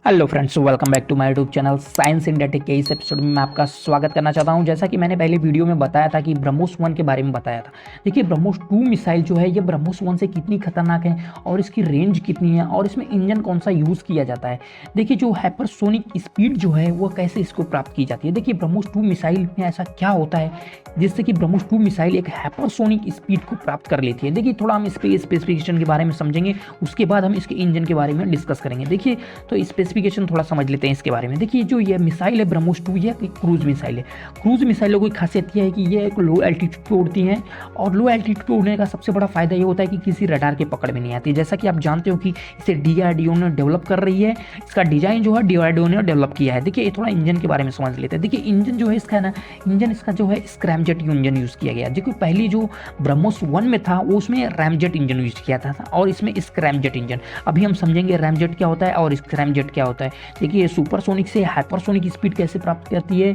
Hello friends, welcome back to my YouTube channel science India tech के इस episode में मैं आपका स्वागत करना चाहता हूं। जैसा कि मैंने पहले वीडियो में बताया था कि ब्रह्मोस 1 के बारे में बताया था। देखिए, ब्रह्मोस 2 मिसाइल जो है ये ब्रह्मोस 1 से कितनी खतरनाक है और इसकी रेंज कितनी है और इसमें इंजन कौन सा यूज़ किया जाता है। देखिए, जो हाइपरसोनिक स्पीड जो है वो कैसे इसको प्राप्त की जाती है। देखिए, ब्रह्मोस 2 मिसाइल में ऐसा क्या होता है जिससे कि ब्रह्मोस 2 मिसाइल एक हाइपरसोनिक स्पीड को प्राप्त कर लेती है। देखिए, थोड़ा हम इसके स्पेसिफिकेशन के बारे में समझेंगे, उसके बाद हम इसके इंजन के बारे में डिस्कस करेंगे। देखिए, तो स्पेसिफिकेशन थोड़ा समझ लेते हैं इसके बारे में। देखिए, जो ये मिसाइल है ब्रह्मोस 2, ये एक क्रूज मिसाइल है। क्रूज मिसाइलों की खासियत यह है कि ये एक लो एल्टीट्यूड पे उड़ती हैं और लो एल्टीट्यूड पे उड़ने का सबसे बड़ा फायदा ये होता है कि किसी रडार के पकड़ में नहीं आती। जैसा कि आप जानते हो कि इसे डीआरडीओ ने डेवलप कर रही है, इसका डिजाइन जो है डीआरडीओ ने डेवलप किया है। देखिए, थोड़ा इंजन के बारे में समझ लेते हैं। देखिए, इंजन जो है इसका ना, इंजन इसका जो है स्क्रैमजेट इंजन यूज किया गया। देखिए, पहली जो ब्रह्मोस 1 में था वो उसमें रैमजेट इंजन यूज किया था और इसमें स्क्रैमजेट इंजन। अभी हम समझेंगे रैमजेट क्या होता है और स्क्रैमजेट क्या होता है। देखिए, सुपरसोनिक से हाइपरसोनिक स्पीड कैसे प्राप्त करती है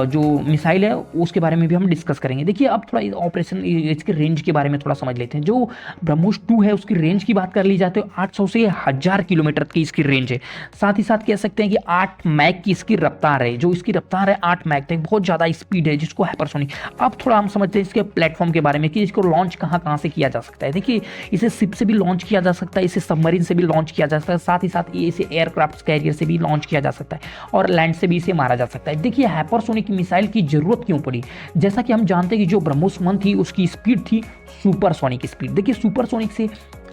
जो मिसाइल है उसके बारे में भी हम डिस्कस करेंगे। देखिए, अब थोड़ा ऑपरेशन इसके रेंज के बारे में थोड़ा समझ लेते हैं। जो ब्रह्मोस 2 है उसकी रेंज की बात कर ली जाए तो 800 से 1000 किलोमीटर की इसकी रेंज है। साथ ही साथ कह सकते हैं कि 8 मैक की इसकी रफ्तार है। जो इसकी रफ्तार है 8 मैक तक, बहुत ज़्यादा स्पीड है जिसको हाइपरसोनिक। अब थोड़ा हम समझते हैं इसके प्लेटफॉर्म के बारे में कि इसको लॉन्च कहाँ कहाँ से किया जा सकता है। देखिए, इसे शिप से भी लॉन्च किया जा सकता है, इसे सबमरीन से भी लॉन्च किया जा सकता है, साथ ही साथ इसे एयरक्राफ्ट कैरियर से भी लॉन्च किया जा सकता है और लैंड से भी इसे मारा जा सकता है। देखिए, हाइपरसोनिक मिसाइल की जरूरत क्यों पड़ी। जैसा कि हम जानते हैं कि जो ब्रह्मोस 1 थी उसकी स्पीड थी सुपरसोनिक स्पीड। देखिए, सुपरसोनिक से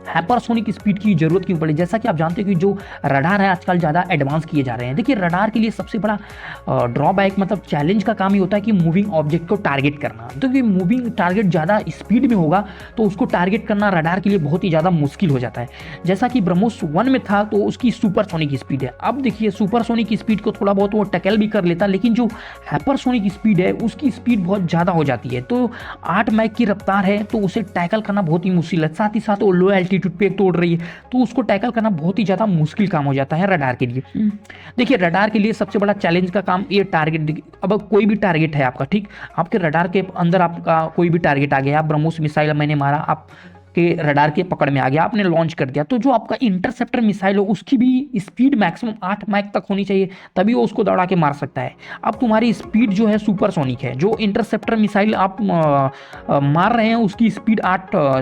हाइपरसोनिक स्पीड की जरूरत क्यों पड़ी। जैसा कि आप जानते हो कि जो रडार है आजकल ज़्यादा एडवांस किए जा रहे हैं। देखिए, रडार के लिए सबसे बड़ा ड्रॉबैक मतलब चैलेंज का काम ही होता है कि मूविंग ऑब्जेक्ट को टारगेट करना। तो कि मूविंग टारगेट ज़्यादा स्पीड में होगा तो उसको टारगेट करना रडार के लिए बहुत ही ज़्यादा मुश्किल हो जाता है। जैसा कि ब्रह्मोस 1 में था तो उसकी सुपरसोनिक स्पीड है। अब देखिए, सुपरसोनिक स्पीड को थोड़ा बहुत वो टैकल भी कर लेता, लेकिन जो हाइपरसोनिक स्पीड है उसकी स्पीड बहुत ज़्यादा हो जाती है। तो 8 मैक की रफ्तार है तो उसे टैकल करना बहुत ही मुश्किल है। साथ ही साथ वो लो एल्टीट्यूड पे तोड़ रही है तो उसको टैकल करना बहुत ही ज़्यादा मुश्किल काम हो जाता है रडार के लिए। देखिए, रडार के लिए सबसे बड़ा चैलेंज का काम ये टारगेट। अब कोई भी टारगेट है आपका, ठीक, आपके रडार के अंदर आपका कोई भी टारगेट आ गया, आप ब्रह्मोस मिसाइल मैंने मारा, आप के रडार के पकड़ में आ गया, आपने लॉन्च कर दिया, तो जो आपका इंटरसेप्टर मिसाइल हो उसकी भी स्पीड मैक्सिमम 8 मैक तक होनी चाहिए, तभी वो उसको दौड़ा के मार सकता है। अब तुम्हारी स्पीड जो है सुपरसोनिक है। जो इंटरसेप्टर मिसाइल आप मार रहे हैं उसकी स्पीड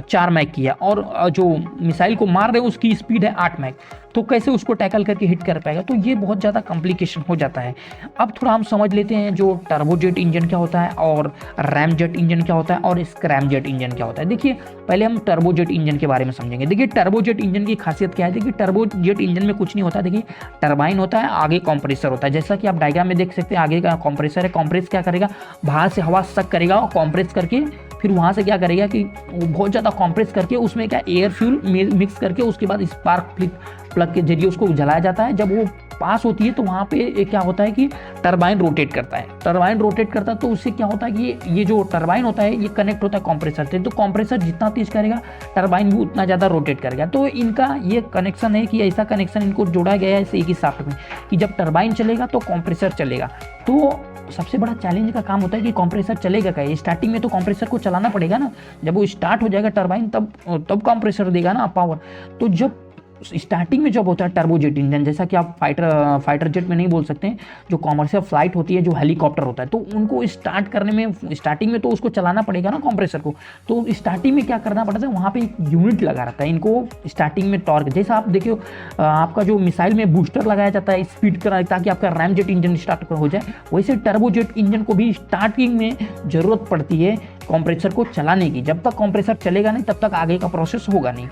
4 मैक की है और जो मिसाइल को मार रहे हैं उसकी स्पीड है 8 मैक। तो कैसे उसको टैकल करके हिट कर पाएगा, तो ये बहुत ज़्यादा कॉम्प्लिकेशन हो जाता है। अब थोड़ा हम समझ लेते हैं जो टर्बोजेट इंजन क्या होता है और रैमजेट इंजन क्या होता है और स्क्रैमजेट इंजन क्या होता है। देखिए, पहले हम टर्बोजेट इंजन के बारे में समझेंगे। देखिए, टर्बोजेट इंजन की खासियत क्या है। देखिए, टर्बोजेट इंजन में कुछ नहीं होता। देखिए, टरबाइन होता है, आगे कंप्रेसर होता है। जैसा कि आप डायग्राम में देख सकते हैं, आगे का कंप्रेसर है। कंप्रेस क्या करेगा, बाहर से हवा सक करेगा और कंप्रेस करके फिर वहाँ से क्या करेगा कि बहुत ज़्यादा कंप्रेस करके उसमें क्या एयर फ्यूल मिक्स करके उसके बाद स्पार्क प्लग के जरिए उसको जलाया जाता है। जब वो पास होती है तो वहाँ पे क्या होता है कि टरबाइन रोटेट करता है। टरबाइन रोटेट करता है तो उससे क्या होता है कि ये जो टरबाइन होता है ये कनेक्ट होता है कंप्रेसर से। तो कंप्रेसर जितना तेज करेगा टरबाइन भी उतना ज़्यादा रोटेट करेगा। तो इनका ये कनेक्शन है कि ऐसा कनेक्शन इनको जोड़ा गया है एक ही शाफ्ट में कि जब टरबाइन चलेगा तो कंप्रेसर चलेगा। तो सबसे बड़ा चैलेंज का काम होता है कि कंप्रेसर चलेगा क्या। स्टार्टिंग में तो कंप्रेसर को चलाना पड़ेगा ना, जब वो स्टार्ट हो जाएगा टरबाइन तब कंप्रेसर देगा ना पावर। तो जब स्टार्टिंग में जब होता है टर्बोजेट इंजन, जैसा कि आप फाइटर जेट में नहीं बोल सकते हैं, जो कॉमर्शियल फ्लाइट होती है, जो हेलीकॉप्टर होता है, तो उनको स्टार्ट करने में स्टार्टिंग में तो उसको चलाना पड़ेगा ना कंप्रेसर को। तो स्टार्टिंग में क्या करना पड़ता है, वहाँ पे एक यूनिट लगा रहता है इनको स्टार्टिंग में टॉर्क। जैसा आप देखिए, आपका जो मिसाइल में बूस्टर लगाया जाता है स्पीड का ताकि आपका रैमजेट इंजन स्टार्ट हो जाए, वैसे टर्बोजेट इंजन को भी स्टार्टिंग में ज़रूरत पड़ती है कंप्रेसर को चलाने की। जब तक कंप्रेसर चलेगा नहीं तब तक आगे का प्रोसेस होगा नहीं।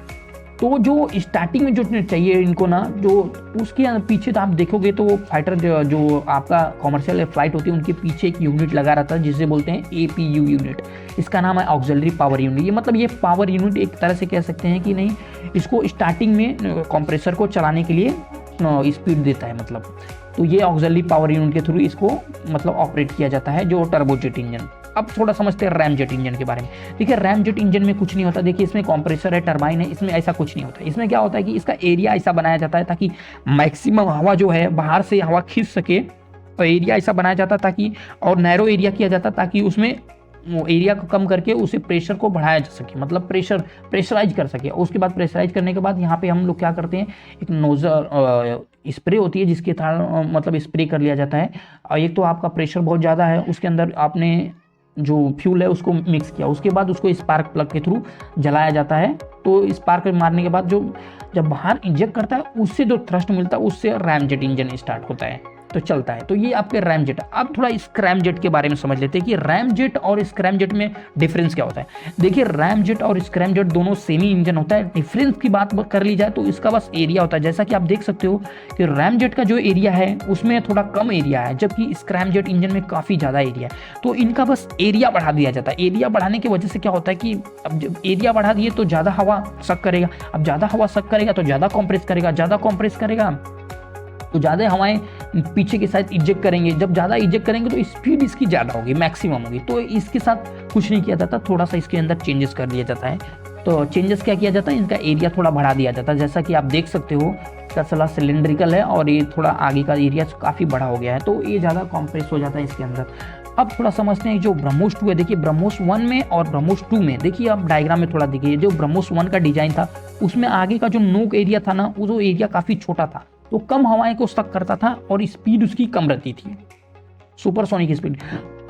तो जो स्टार्टिंग में जो चाहिए इनको ना, जो उसके पीछे तो आप देखोगे तो फाइटर जो आपका कॉमर्शियल फ्लाइट होती है उनके पीछे एक यूनिट लगा रहता है जिसे बोलते हैं APU यूनिट। इसका नाम है ऑक्सिलरी पावर यूनिट। ये मतलब ये पावर यूनिट एक तरह से कह सकते हैं कि नहीं, इसको स्टार्टिंग में कंप्रेसर को चलाने के लिए स्पीड देता है मतलब। तो ये ऑक्सिलरी पावर यूनिट के थ्रू इसको मतलब ऑपरेट किया जाता है जो टर्बोजेट इंजन। अब थोड़ा समझते हैं रैमजेट इंजन के बारे में। देखिए, रैमजेट इंजन में कुछ नहीं होता। देखिए, इसमें कंप्रेसर है, टरबाइन है, इसमें ऐसा कुछ नहीं होता। इसमें क्या होता है कि इसका एरिया ऐसा बनाया जाता है ताकि मैक्सिमम हवा जो है बाहर से हवा खींच सके। तो एरिया ऐसा बनाया जाता ताकि, और नैरो एरिया किया जाता ताकि उसमें एरिया को कम करके उसे प्रेशर को बढ़ाया जा सके, मतलब प्रेशराइज कर सके। उसके बाद प्रेशराइज करने के बाद यहाँ पे हम लोग क्या करते हैं, एक नोजल स्प्रे होती है जिसके कारण मतलब स्प्रे कर लिया जाता है। एक तो आपका प्रेशर बहुत ज़्यादा है, उसके अंदर आपने जो फ्यूल है उसको मिक्स किया, उसके बाद उसको स्पार्क प्लग के थ्रू जलाया जाता है। तो स्पार्क मारने के बाद जो जब बाहर इंजेक्ट करता है उससे जो थ्रस्ट मिलता है उससे रैमजेट इंजन स्टार्ट होता है, तो चलता है। तो ये आपके रैमजेट। अब थोड़ा स्क्रैमजेट के बारे में समझ लेते हैं कि रैमजेट और स्क्रैमजेट में डिफरेंस क्या होता है। देखिए रैमजेट और स्क्रैमजेट दोनों सेमी इंजन होता है। डिफरेंस की बात कर ली जाए तो इसका बस एरिया होता है। जैसा कि आप देख सकते हो कि रैमजेट का जो एरिया है उसमें थोड़ा कम एरिया है, जबकि स्क्रैमजेट इंजन में काफ़ी ज़्यादा एरिया है। तो इनका बस एरिया बढ़ा दिया जाता है। एरिया बढ़ाने की वजह से क्या होता है कि अब जब एरिया बढ़ा दिए तो ज़्यादा हवा सक करेगा, अब ज़्यादा हवा सक करेगा तो ज़्यादा कॉम्प्रेस करेगा, ज़्यादा कॉम्प्रेस करेगा तो ज़्यादा हवाएं पीछे के साथ इजेक्ट करेंगे। जब ज़्यादा इजेक्ट करेंगे तो स्पीड इसकी ज़्यादा होगी, मैक्सिमम होगी। तो इसके साथ कुछ नहीं किया जाता, थोड़ा सा इसके अंदर चेंजेस कर दिया जाता है। तो चेंजेस क्या किया जाता है, इनका एरिया थोड़ा बढ़ा दिया जाता है। जैसा कि आप देख सकते हो इसका सला सिलेंड्रिकल है और ये थोड़ा आगे का एरिया काफ़ी बड़ा हो गया है, तो ये ज़्यादा कॉम्प्रेस हो जाता है इसके अंदर। अब थोड़ा समझते हैं जो ब्रह्मोस 2 है। देखिए ब्रह्मोस 1 में और ब्रह्मोस 2 में, देखिए आप डायग्राम में थोड़ा देखिए, जो ब्रह्मोस 1 का डिजाइन था उसमें आगे का जो नोक एरिया था ना, वो एरिया काफ़ी छोटा था, तो कम हवाएं को सक करता था और स्पीड उसकी कम रहती थी, सुपरसोनिक स्पीड।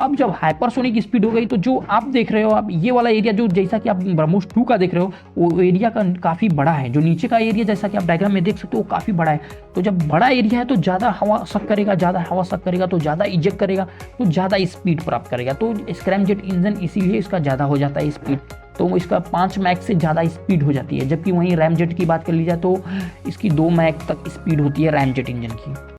अब जब हाइपरसोनिक स्पीड हो गई तो जो आप देख रहे हो, आप ये वाला एरिया जो जैसा कि आप ब्रह्मोस 2 का देख रहे हो वो एरिया का काफ़ी बड़ा है। जो नीचे का एरिया जैसा कि आप डायग्राम में देख सकते हो वो काफ़ी बड़ा है। तो जब बड़ा एरिया है तो ज़्यादा हवा सक करेगा, ज़्यादा हवा सक करेगा तो ज़्यादा इजेक्ट करेगा, तो ज़्यादा स्पीड प्राप्त करेगा। तो स्क्रैमजेट इंजन इसीलिए इसका ज़्यादा हो जाता है स्पीड, तो इसका 5 मैक से ज़्यादा स्पीड हो जाती है। जबकि वहीं रैमजेट की बात कर ली जाए तो इसकी 2 मैक तक स्पीड होती है रैमजेट इंजन की।